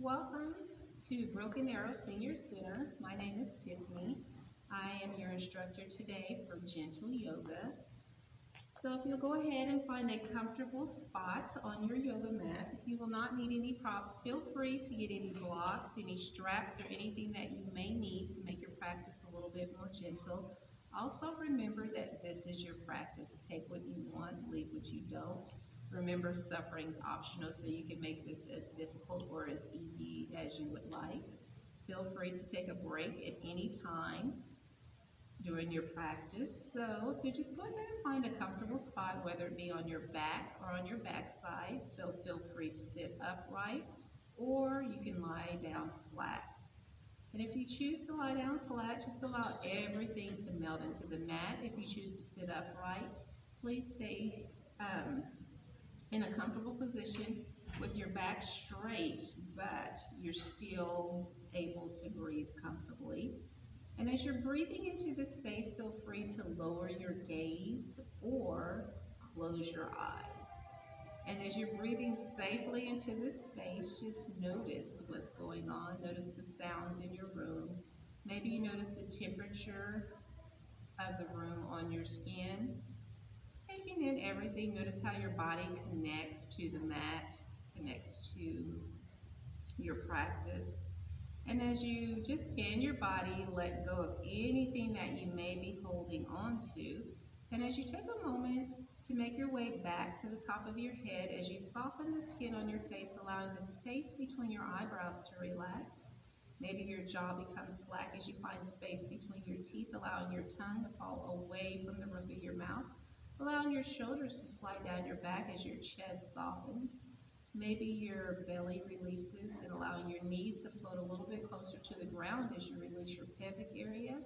Welcome to Broken Arrow Senior Center. My name is Tiffany. I am your instructor today for Gentle Yoga. So if you'll go ahead and find a comfortable spot on your yoga mat, you will not need any props. Feel free to get any blocks, any straps, or anything that you may need to make your practice a little bit more gentle. Also remember that this is your practice. Take what you want, leave what you don't. Remember, suffering's optional, so you can make this as difficult or as easy as you would like. Feel free to take a break at any time during your practice. So if you just go ahead and find a comfortable spot, whether it be on your back or on your back side, so feel free to sit upright or you can lie down flat. And if you choose to lie down flat, just allow everything to melt into the mat. If you choose to sit upright, please stay in a comfortable position with your back straight, but you're still able to breathe comfortably. And as you're breathing into this space, feel free to lower your gaze or close your eyes. And as you're breathing safely into this space, just notice what's going on. Notice the sounds in your room. Maybe you notice the temperature of the room on your skin. Just taking in everything. Notice how your body connects to the mat, connects to your practice. And as you just scan your body, let go of anything that you may be holding on to. And as you take a moment to make your way back to the top of your head, as you soften the skin on your face, allowing the space between your eyebrows to relax. Maybe your jaw becomes slack as you find space between your teeth, allowing your tongue to fall away from the roof of your mouth, allowing your shoulders to slide down your back as your chest softens. Maybe your belly releases and allowing your knees to float a little bit closer to the ground as you release your pelvic area.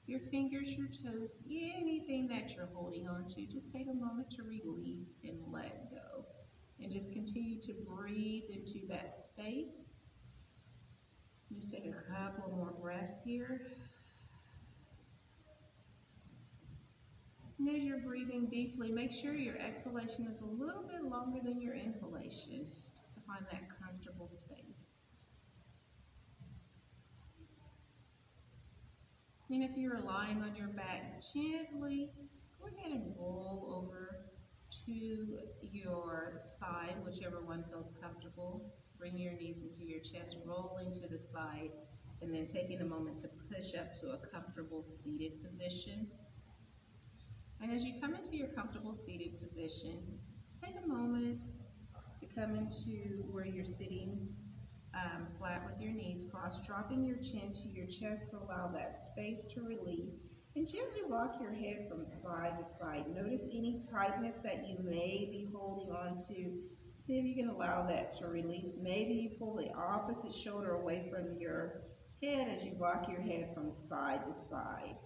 Your fingers, your toes, anything that you're holding on to, just take a moment to release and let go. And just continue to breathe into that space. Just take a couple more breaths here. And as you're breathing deeply, make sure your exhalation is a little bit longer than your inhalation, just to find that comfortable space. And if you're lying on your back, gently go ahead and roll over to your side, whichever one feels comfortable. Bring your knees into your chest, rolling to the side, and then taking a moment to push up to a comfortable seated position. And as you come into your comfortable seated position, just take a moment to come into where you're sitting flat with your knees crossed, dropping your chin to your chest to allow that space to release. And gently rock your head from side to side. Notice any tightness that you may be holding on to. See if you can allow that to release. Maybe you pull the opposite shoulder away from your head as you rock your head from side to side.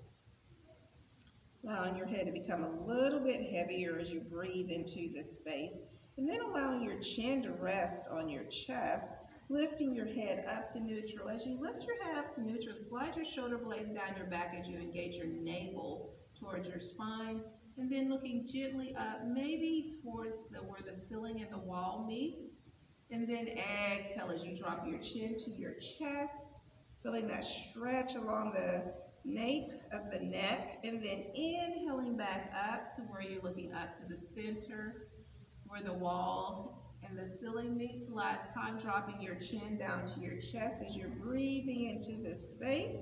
Allowing your head to become a little bit heavier as you breathe into this space. And then allowing your chin to rest on your chest, lifting your head up to neutral. As you lift your head up to neutral, slide your shoulder blades down your back as you engage your navel towards your spine. And then looking gently up, maybe towards where the ceiling and the wall meets. And then exhale as you drop your chin to your chest, feeling that stretch along the nape of the neck, and then inhaling back up to where you're looking up to the center, where the wall and the ceiling meets. Last time, dropping your chin down to your chest as you're breathing into this space,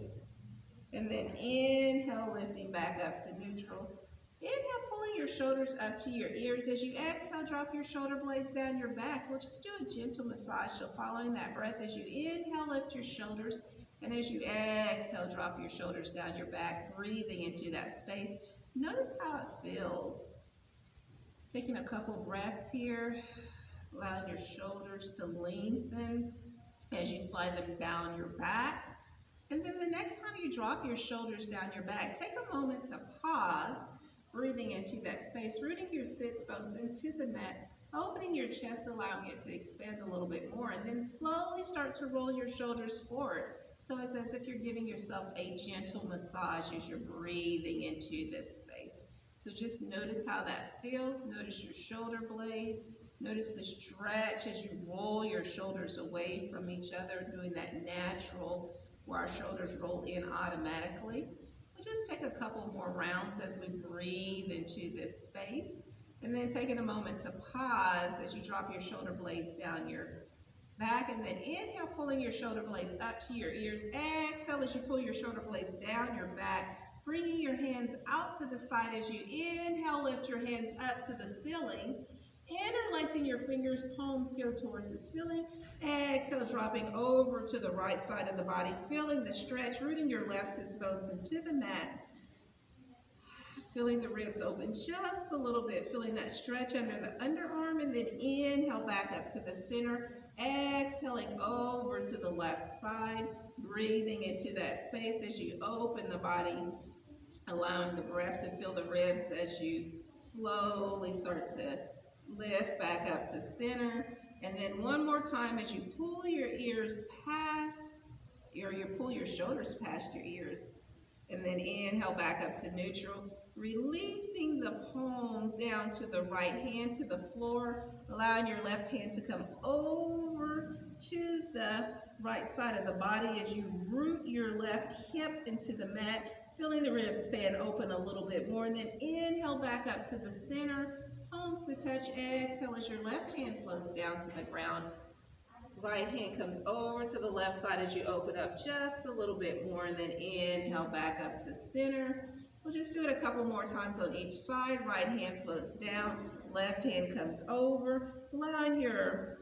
and then inhale, lifting back up to neutral. Inhale, pulling your shoulders up to your ears. As you exhale, drop your shoulder blades down your back. We'll just do a gentle massage. So following that breath, as you inhale, lift your shoulders. And as you exhale, drop your shoulders down your back, breathing into that space. Notice how it feels. Just taking a couple breaths here, allowing your shoulders to lengthen as you slide them down your back. And then the next time you drop your shoulders down your back, take a moment to pause, breathing into that space, rooting your sits bones into the mat, opening your chest, allowing it to expand a little bit more, and then slowly start to roll your shoulders forward. So it's as if you're giving yourself a gentle massage as you're breathing into this space. So just notice how that feels. Notice your shoulder blades. Notice the stretch as you roll your shoulders away from each other, doing that natural where our shoulders roll in automatically. We'll just take a couple more rounds as we breathe into this space. And then taking a moment to pause as you drop your shoulder blades down your back, and then inhale, pulling your shoulder blades up to your ears. Exhale as you pull your shoulder blades down your back, bringing your hands out to the side as you inhale, lift your hands up to the ceiling. Interlacing your fingers, palms here towards the ceiling. Exhale, dropping over to the right side of the body, feeling the stretch, rooting your left sits bones into the mat. Feeling the ribs open just a little bit, feeling that stretch under the underarm, and then inhale back up to the center. Exhaling over to the left side, breathing into that space as you open the body, allowing the breath to fill the ribs as you slowly start to lift back up to center. And then one more time as you pull your ears past, or you pull your shoulders past your ears. And then inhale back up to neutral, releasing the palm down to the right hand to the floor, allowing your left hand to come over to the right side of the body as you root your left hip into the mat, feeling the ribs fan open a little bit more, and then inhale back up to the center, palms to touch. Exhale as your left hand floats down to the ground. Right hand comes over to the left side as you open up just a little bit more, and then inhale back up to center. We'll just do it a couple more times on each side. Right hand floats down, left hand comes over, allowing your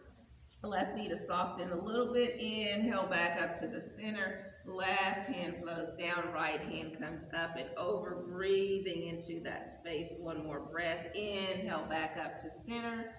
left knee to soften a little bit. Inhale back up to the center. Left hand flows down, right hand comes up and over, breathing into that space. One more breath. Inhale back up to center.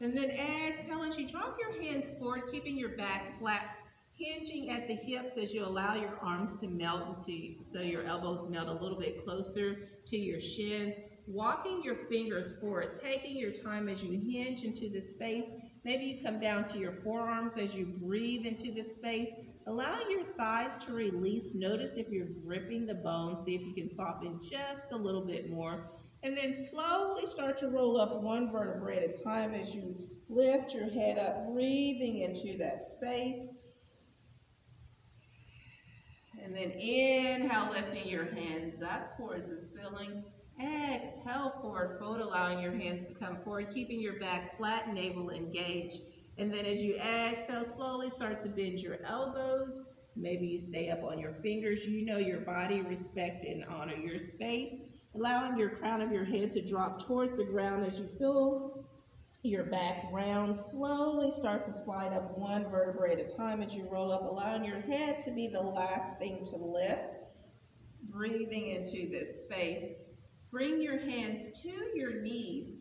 And then exhale as you drop your hands forward, keeping your back flat, hinging at the hips as you allow your arms to melt into, so your elbows melt a little bit closer to your shins. Walking your fingers forward, taking your time as you hinge into this space. Maybe you come down to your forearms as you breathe into this space. Allow your thighs to release. Notice if you're gripping the bone. See if you can soften just a little bit more. And then slowly start to roll up one vertebrae at a time as you lift your head up, breathing into that space. And then inhale, lifting your hands up towards the ceiling. Exhale, forward fold, allowing your hands to come forward, keeping your back flat, navel engaged. And then as you exhale, slowly start to bend your elbows. Maybe you stay up on your fingers. You know your body, respect and honor your space. Allowing your crown of your head to drop towards the ground as you feel your back round. Slowly start to slide up one vertebrae at a time as you roll up, allowing your head to be the last thing to lift. Breathing into this space. Bring your hands to your knees,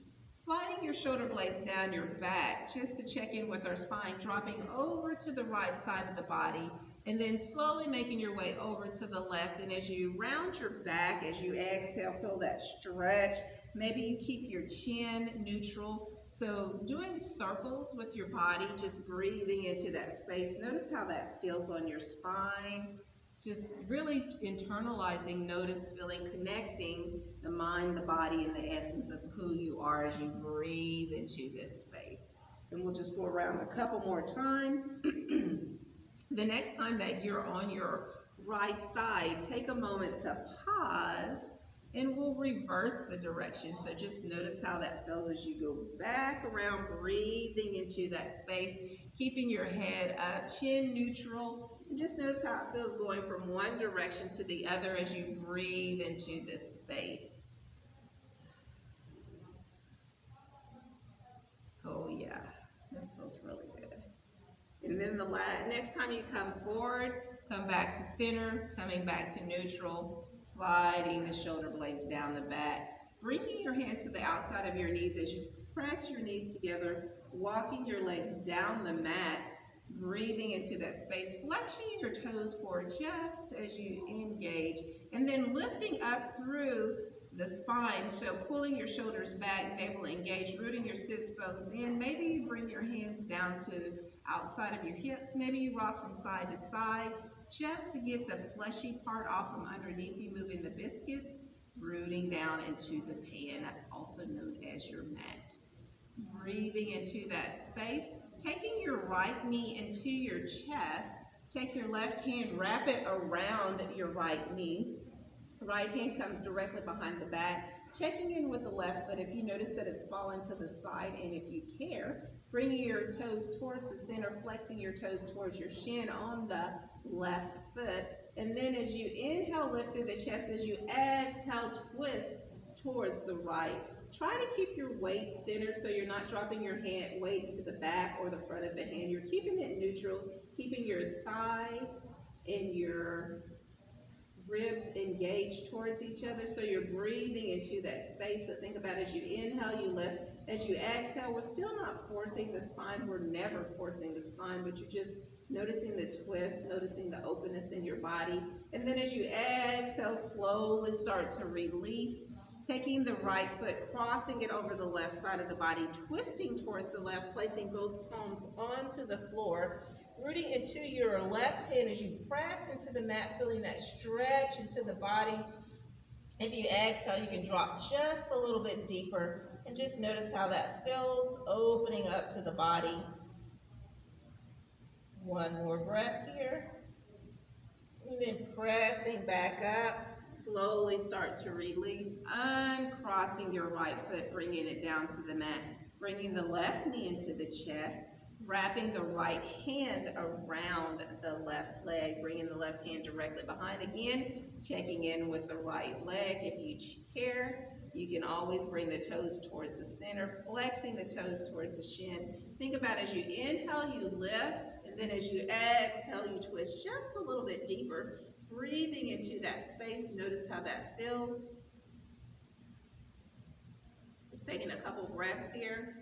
sliding your shoulder blades down your back just to check in with our spine, dropping over to the right side of the body, and then slowly making your way over to the left. And as you round your back, as you exhale, feel that stretch. Maybe you keep your chin neutral. So doing circles with your body, just breathing into that space. Notice how that feels on your spine. Just really internalizing, notice, feeling, connecting the mind, the body, and the essence of who you are as you breathe into this space. And we'll just go around a couple more times. The next time that you're on your right side, take a moment to pause, and we'll reverse the direction. So just notice how that feels as you go back around, breathing into that space, keeping your head up, chin neutral, and just notice how it feels going from one direction to the other as you breathe into this space. Oh yeah, this feels really good. And then the next time you come forward, come back to center, coming back to neutral, sliding the shoulder blades down the back, bringing your hands to the outside of your knees as you press your knees together, walking your legs down the mat, breathing into that space, flexing your toes forward just as you engage, and then lifting up through the spine, so pulling your shoulders back, navel engaged, rooting your sits bones in. Maybe you bring your hands down to outside of your hips. Maybe you rock from side to side just to get the fleshy part off from underneath you, moving the biscuits, rooting down into the pan, also known as your mat. Breathing into that space. Taking your right knee into your chest. Take your left hand, wrap it around your right knee. Right hand comes directly behind the back. Checking in with the left foot. If you notice that it's fallen to the side, and if you care, bringing your toes towards the center, flexing your toes towards your shin on the left foot. And then as you inhale, lift through the chest. As you exhale, twist towards the right. Try to keep your weight centered so you're not dropping your hand weight to the back or the front of the hand. You're keeping it neutral, keeping your thigh and your ribs engaged towards each other, so you're breathing into that space. So think about, as you inhale, you lift. As you exhale, we're still not forcing the spine. We're never forcing the spine, but you're just noticing the twist, noticing the openness in your body. And then as you exhale, slowly start to release. Taking the right foot, crossing it over the left side of the body, twisting towards the left, placing both palms onto the floor. Rooting into your left hand as you press into the mat, feeling that stretch into the body. If you exhale, you can drop just a little bit deeper and just notice how that feels, opening up to the body. One more breath here. And then pressing back up. Slowly start to release, uncrossing your right foot, bringing it down to the mat. Bringing the left knee into the chest. Wrapping the right hand around the left leg, bringing the left hand directly behind. Again, checking in with the right leg. If you care, you can always bring the toes towards the center, flexing the toes towards the shin. Think about, as you inhale, you lift, and then as you exhale, you twist just a little bit deeper, breathing into that space. Notice how that feels. Just taking a couple breaths here.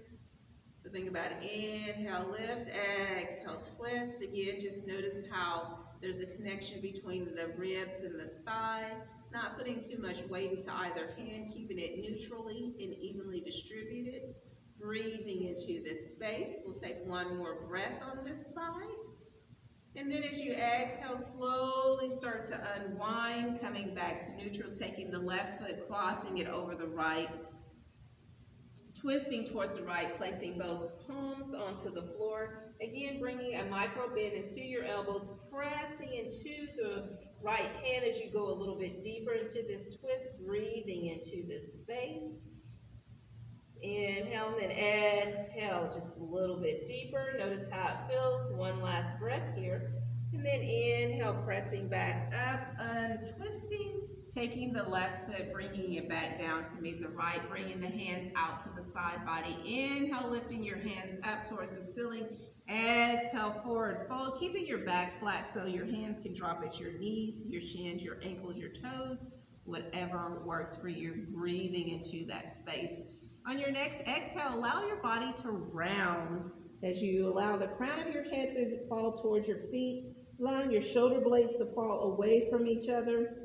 So think about it. Inhale, lift, exhale, twist. Again, just notice how there's a connection between the ribs and the thigh. Not putting too much weight into either hand, keeping it neutrally and evenly distributed. Breathing into this space. We'll take one more breath on this side. And then as you exhale, slowly start to unwind, coming back to neutral, taking the left foot, crossing it over the right. Twisting towards the right, placing both palms onto the floor. Again, bringing a micro bend into your elbows, pressing into the right hand as you go a little bit deeper into this twist, breathing into this space. Inhale and then exhale just a little bit deeper. Notice how it feels. One last breath here. And then inhale, pressing back up, untwisting. Taking the left foot, bringing it back down to meet the right, bringing the hands out to the side body. Inhale, lifting your hands up towards the ceiling. Exhale, forward fold, keeping your back flat so your hands can drop at your knees, your shins, your ankles, your toes, whatever works for you. Breathing into that space. On your next exhale, allow your body to round as you allow the crown of your head to fall towards your feet, allowing your shoulder blades to fall away from each other.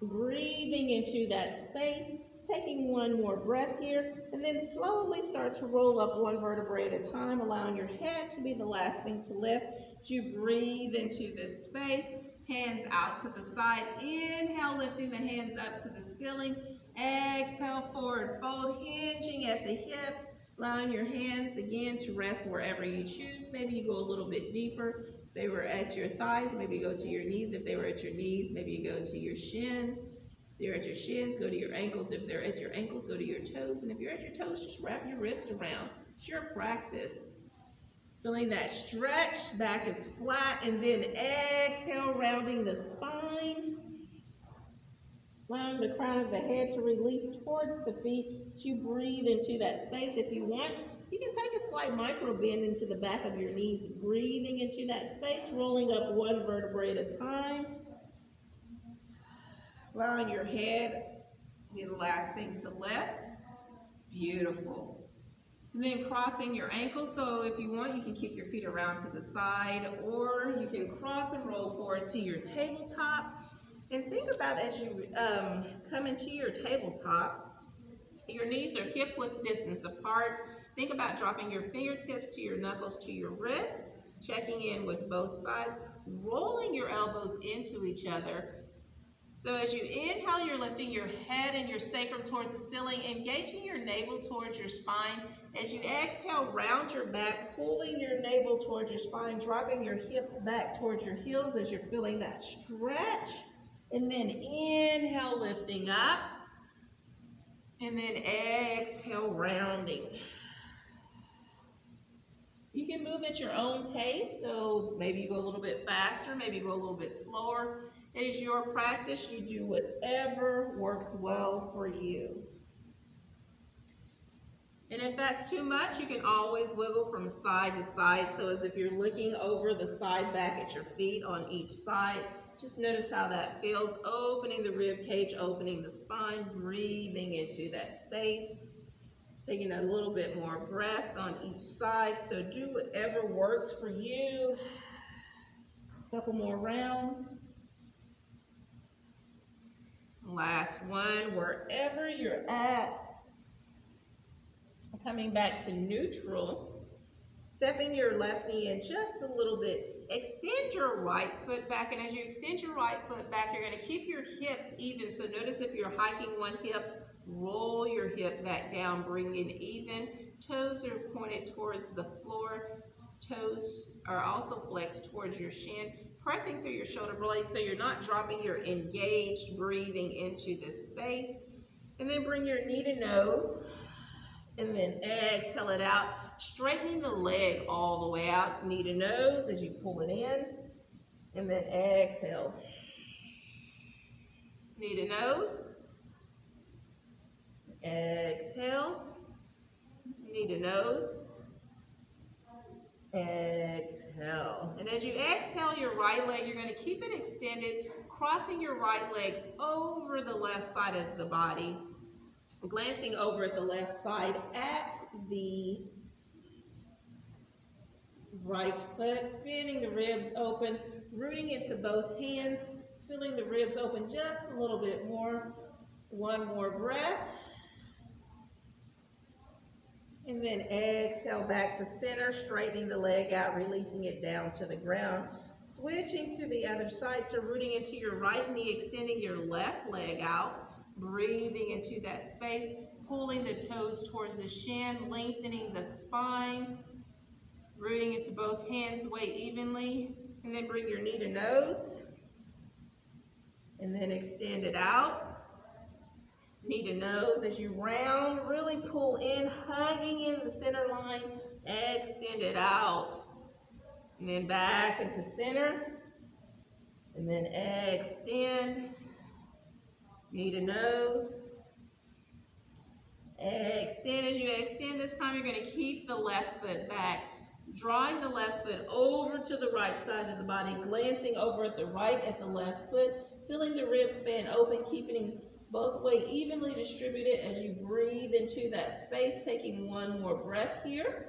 Breathing into that space, taking one more breath here, and then slowly start to roll up one vertebrae at a time, allowing your head to be the last thing to lift. As you breathe into this space, hands out to the side. Inhale, lifting the hands up to the ceiling. Exhale, forward fold, hinging at the hips, allowing your hands again to rest wherever you choose. Maybe you go a little bit deeper. If they were at your thighs, maybe you go to your knees. If they were at your knees, maybe you go to your shins. If they're at your shins, go to your ankles. If they're at your ankles, go to your toes. And if you're at your toes, just wrap your wrist around. It's your practice. Feeling that stretch, back is flat, and then exhale, rounding the spine. Allowing the crown of the head to release towards the feet. As you breathe into that space, if you want, you can take a slight micro bend into the back of your knees, breathing into that space, rolling up one vertebrae at a time. Allowing your head to be the last thing to lift. Beautiful. And then crossing your ankles. So if you want, you can kick your feet around to the side, or you can cross and roll forward to your tabletop. And think about, as you come into your tabletop, your knees are hip width distance apart. Think about dropping your fingertips to your knuckles to your wrists, checking in with both sides, rolling your elbows into each other. So as you inhale, you're lifting your head and your sacrum towards the ceiling, engaging your navel towards your spine. As you exhale, round your back, pulling your navel towards your spine, dropping your hips back towards your heels as you're feeling that stretch. And then inhale, lifting up. And then exhale, rounding. You can move at your own pace, so maybe you go a little bit faster, maybe you go a little bit slower. It is your practice. You do whatever works well for you. And if that's too much, you can always wiggle from side to side. So as if you're looking over the side back at your feet on each side. Just notice how that feels, opening the rib cage, opening the spine, breathing into that space. Taking a little bit more breath on each side. So do whatever works for you. A couple more rounds. Last one, wherever you're at. Coming back to neutral. Stepping your left knee in just a little bit. Extend your right foot back, and as you extend your right foot back, you're going to keep your hips even. So notice if you're hiking one hip, roll your hip back down, bring it even. Toes are pointed towards the floor. Toes are also flexed towards your shin, pressing through your shoulder blades so you're not dropping, you're engaged, breathing into this space. And then bring your knee to nose. And then exhale it out, straightening the leg all the way out, knee to nose as you pull it in, and then exhale. Knee to nose, exhale, knee to nose, exhale. And as you exhale your right leg, you're going to keep it extended, crossing your right leg over the left side of the body. Glancing over at the left side at the right foot, feeling the ribs open, rooting into both hands, feeling the ribs open just a little bit more. One more breath. And then exhale back to center, straightening the leg out, releasing it down to the ground. Switching to the other side, so rooting into your right knee, extending your left leg out. Breathing into that space, pulling the toes towards the shin, lengthening the spine, rooting into both hands, weight evenly, and then bring your knee to nose, and then extend it out. Knee to nose as you round, really pull in, hugging in the center line, extend it out, and then back into center, and then extend. Knee to nose. Extend. As you extend this time, you're going to keep the left foot back, drawing the left foot over to the right side of the body, glancing over at the right at the left foot, feeling the ribs fan open, keeping both weight evenly distributed as you breathe into that space, taking one more breath here.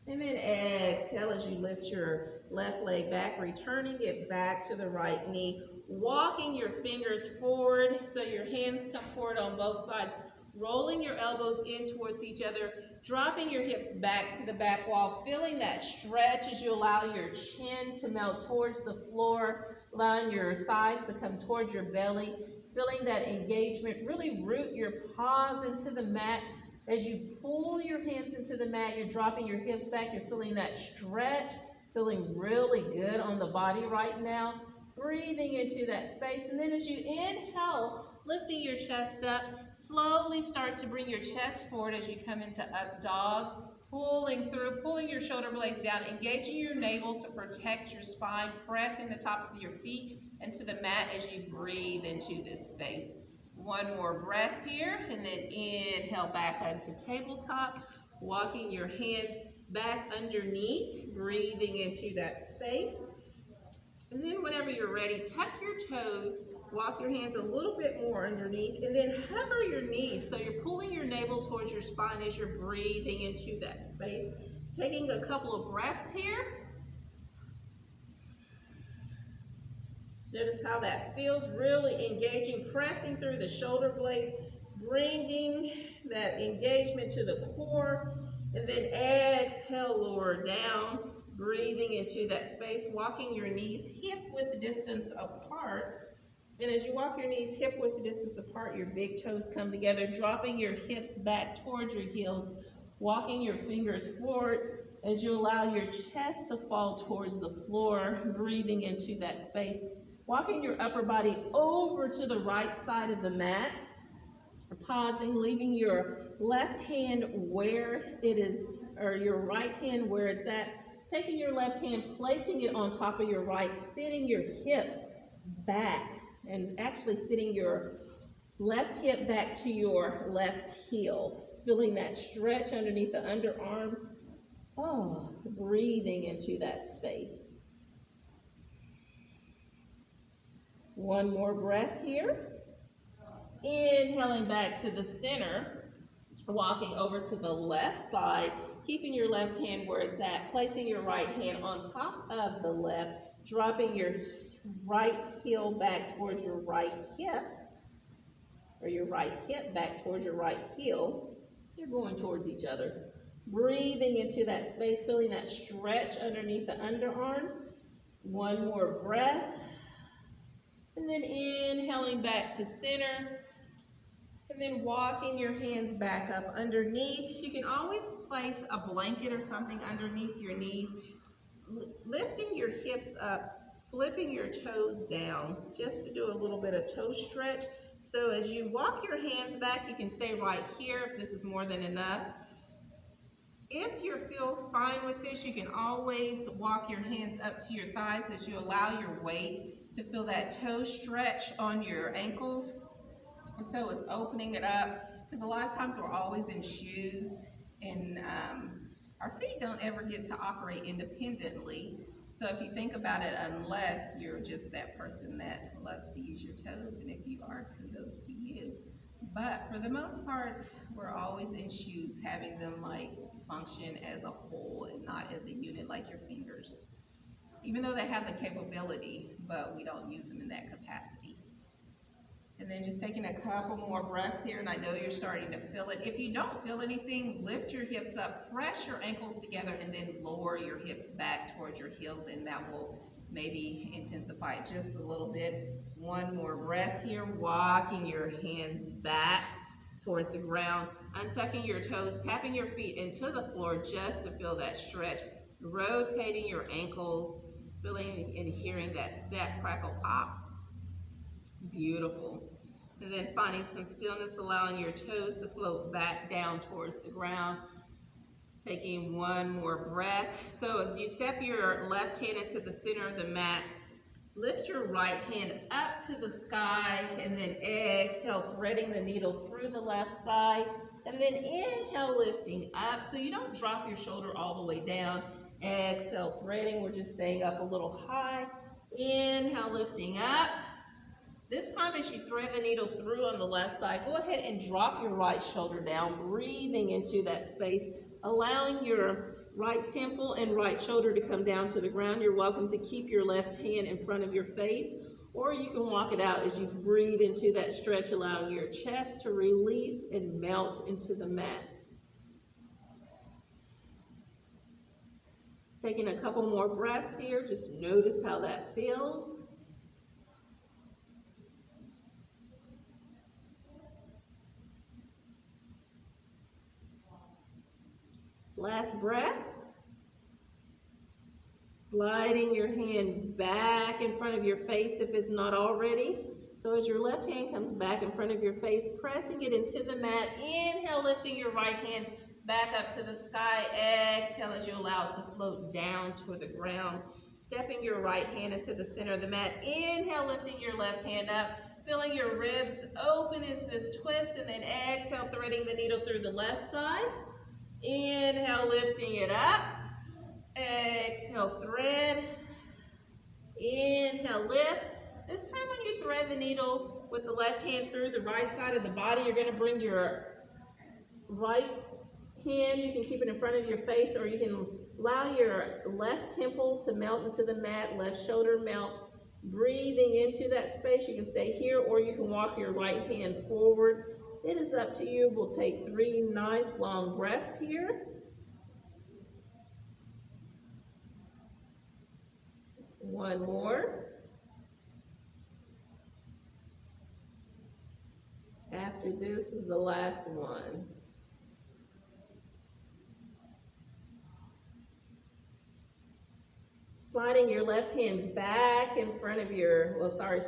And then exhale as you lift your left leg back, returning it back to the right knee, walking your fingers forward so your hands come forward on both sides, rolling your elbows in towards each other, dropping your hips back to the back wall, feeling that stretch as you allow your chin to melt towards the floor, allowing your thighs to come towards your belly, feeling that engagement. Really root your paws into the mat. As you pull your hands into the mat, you're dropping your hips back, you're feeling that stretch, feeling really good on the body right now. Breathing into that space, and then as you inhale, lifting your chest up, slowly start to bring your chest forward as you come into up dog, pulling through, pulling your shoulder blades down, engaging your navel to protect your spine, pressing the top of your feet into the mat as you breathe into this space. One more breath here, and then inhale back onto tabletop, walking your hands back underneath, breathing into that space. And then whenever you're ready, tuck your toes, walk your hands a little bit more underneath, and then hover your knees. So you're pulling your navel towards your spine as you're breathing into that space. Taking a couple of breaths here. So notice how that feels, really engaging, pressing through the shoulder blades, bringing that engagement to the core, and then exhale, lower down. Breathing into that space, walking your knees hip width distance apart Then as you walk your knees hip width distance apart, your big toes come together, dropping your hips back towards your heels, walking your fingers forward as you allow your chest to fall towards the floor, breathing into that space. Walking your upper body over to the right side of the mat, pausing, leaving your left hand where it is, or your right hand where it's at, taking your left hand, placing it on top of your right, sitting your hips back, and actually sitting your left hip back to your left heel, feeling that stretch underneath the underarm. Oh, breathing into that space. One more breath here. Inhaling back to the center, walking over to the left side, keeping your left hand where it's at, placing your right hand on top of the left, dropping your right heel back towards your right hip, or your right hip back towards your right heel. You're going towards each other. Breathing into that space, feeling that stretch underneath the underarm. One more breath. And then inhaling back to center. And then walking your hands back up underneath. You can always place a blanket or something underneath your knees. Lifting your hips up, flipping your toes down, just to do a little bit of toe stretch. So as you walk your hands back, you can stay right here if this is more than enough. If you feel fine with this, you can always walk your hands up to your thighs as you allow your weight to feel that toe stretch on your ankles. So it's opening it up, because a lot of times we're always in shoes, and our feet don't ever get to operate independently. So if you think about it, unless you're just that person that loves to use your toes, and if you are, kudos to you. But for the most part, we're always in shoes, having them like function as a whole and not as a unit like your fingers. Even though they have the capability, but we don't use them in that capacity. And then just taking a couple more breaths here, and I know you're starting to feel it. If you don't feel anything, lift your hips up, press your ankles together, and then lower your hips back towards your heels, and that will maybe intensify it just a little bit. One more breath here, walking your hands back towards the ground, untucking your toes, tapping your feet into the floor just to feel that stretch, rotating your ankles, feeling and hearing that snap, crackle, pop. Beautiful. And then finding some stillness, allowing your toes to float back down towards the ground. Taking one more breath. So as you step your left hand into the center of the mat, lift your right hand up to the sky, and then exhale, threading the needle through the left side. And then inhale, lifting up, so you don't drop your shoulder all the way down. Exhale, threading. We're just staying up a little high. Inhale, lifting up. This time as you thread the needle through on the left side, go ahead and drop your right shoulder down, breathing into that space, allowing your right temple and right shoulder to come down to the ground. You're welcome to keep your left hand in front of your face, or you can walk it out as you breathe into that stretch, allowing your chest to release and melt into the mat. Taking a couple more breaths here, just notice how that feels. Last breath. Sliding your hand back in front of your face if it's not already. So as your left hand comes back in front of your face, pressing it into the mat. Inhale, lifting your right hand back up to the sky. Exhale as you allow it to float down toward the ground. Stepping your right hand into the center of the mat. Inhale, lifting your left hand up. Feeling your ribs open as this twist. And then exhale, threading the needle through the left side. Inhale, lifting it up. Exhale, thread. Inhale, lift. This time when you thread the needle with the left hand through the right side of the body, you're going to bring your right hand, you can keep it in front of your face, or you can allow your left temple to melt into the mat, left shoulder melt. Breathing into that space, you can stay here, or you can walk your right hand forward. It is up to you. We'll take 3 nice long breaths here. One more. After this is the last one. Sliding your left hand back in front of your,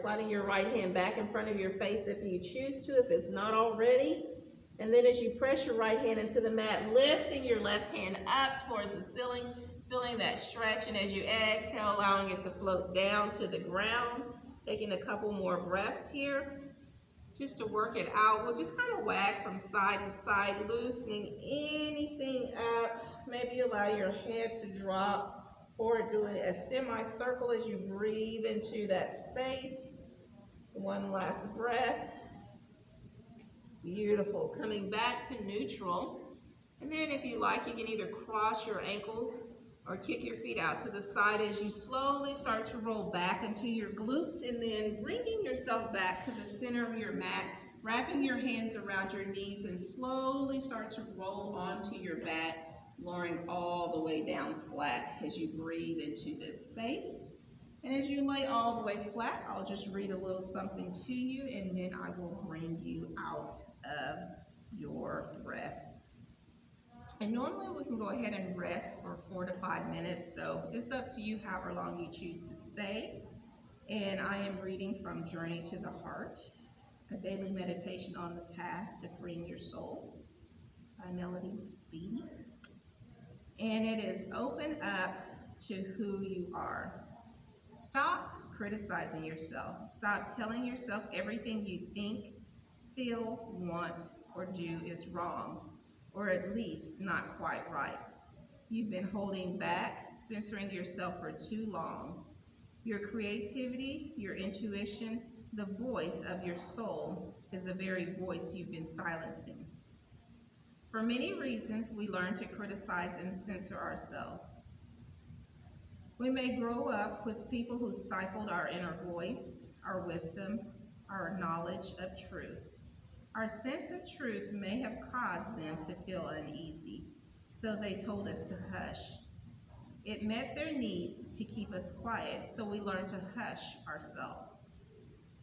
sliding your right hand back in front of your face if you choose to, if it's not already. And then as you press your right hand into the mat, lifting your left hand up towards the ceiling, feeling that stretch. And as you exhale, allowing it to float down to the ground. Taking a couple more breaths here. Just to work it out, we'll just kind of wag from side to side, loosening anything up. Maybe allow your head to drop forward, doing a semicircle as you breathe into that space. One last breath. Beautiful. Coming back to neutral. And then if you like, you can either cross your ankles or kick your feet out to the side as you slowly start to roll back into your glutes, and then bringing yourself back to the center of your mat, wrapping your hands around your knees and slowly start to roll onto your back, lowering all the way down flat as you breathe into this space. And as you lay all the way flat, I'll just read a little something to you, and then I will bring you out of your rest. And normally we can go ahead and rest for 4 to 5 minutes, so it's up to you however long you choose to stay. And I am reading from Journey to the Heart, a daily meditation on the path to freeing your soul by Melody B. And it is open up to who you are. Stop criticizing yourself. Stop telling yourself everything you think, feel, want, or do is wrong, or at least not quite right. You've been holding back, censoring yourself for too long. Your creativity, your intuition, the voice of your soul is the very voice you've been silencing. For many reasons, we learn to criticize and censor ourselves. We may grow up with people who stifled our inner voice, our wisdom, our knowledge of truth. Our sense of truth may have caused them to feel uneasy, so they told us to hush. It met their needs to keep us quiet, so we learned to hush ourselves.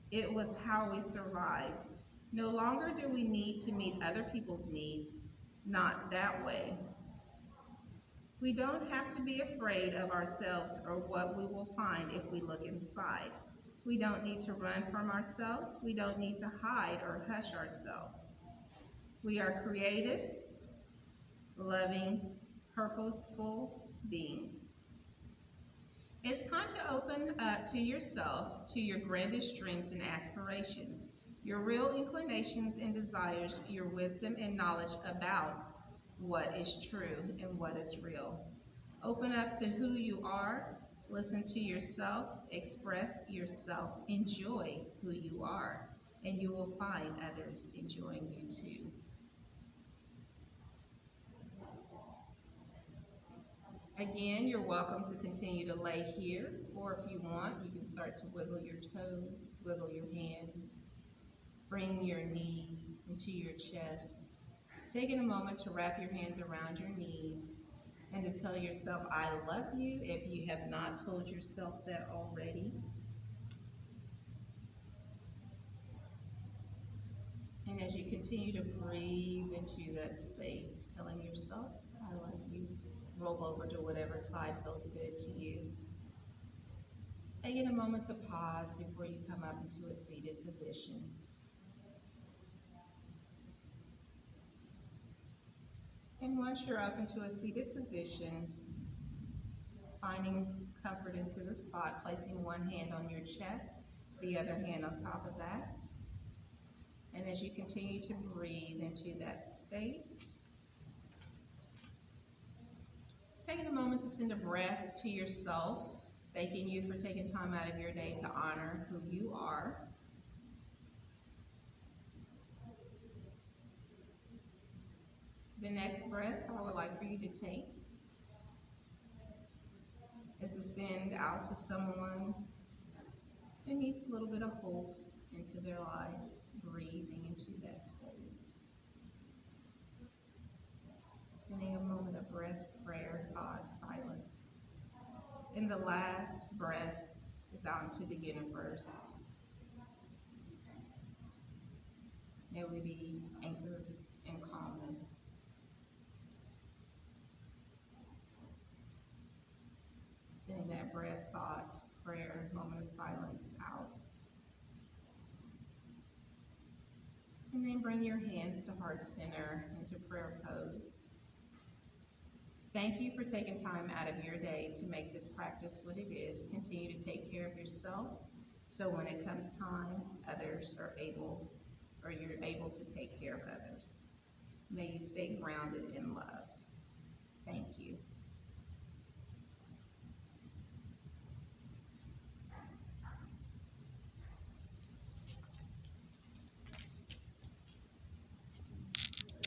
It was how we survived. No longer do we need to meet other people's needs, not that way. We don't have to be afraid of ourselves or what we will find if we look inside. We don't need to run from ourselves. We don't need to hide or hush ourselves. We are creative, loving, purposeful beings. It's time to open up to yourself, to your grandest dreams and aspirations, your real inclinations and desires, your wisdom and knowledge about what is true and what is real. Open up to who you are. Listen to yourself, express yourself, enjoy who you are, and you will find others enjoying you too. Again, you're welcome to continue to lay here, or if you want, you can start to wiggle your toes, wiggle your hands, bring your knees into your chest. Taking a moment to wrap your hands around your knees and to tell yourself, I love you, if you have not told yourself that already. And as you continue to breathe into that space, telling yourself, I love you, roll over to whatever side feels good to you. Taking a moment to pause before you come up into a seated position. And once you're up into a seated position, finding comfort into the spot, placing one hand on your chest, the other hand on top of that. And as you continue to breathe into that space, taking a moment to send a breath to yourself, thanking you for taking time out of your day to honor who you are. The next breath I would like for you to take is to send out to someone who needs a little bit of hope into their life, breathing into that space. Sending a moment of breath, prayer, pause, silence. And the last breath is out into the universe. May we be anchored in calmness. Sending that breath, thought, prayer, moment of silence out. And then bring your hands to heart center into prayer pose. Thank you for taking time out of your day to make this practice what it is. Continue to take care of yourself so when it comes time, others are able, or you're able to take care of others. May you stay grounded in love. Thank you.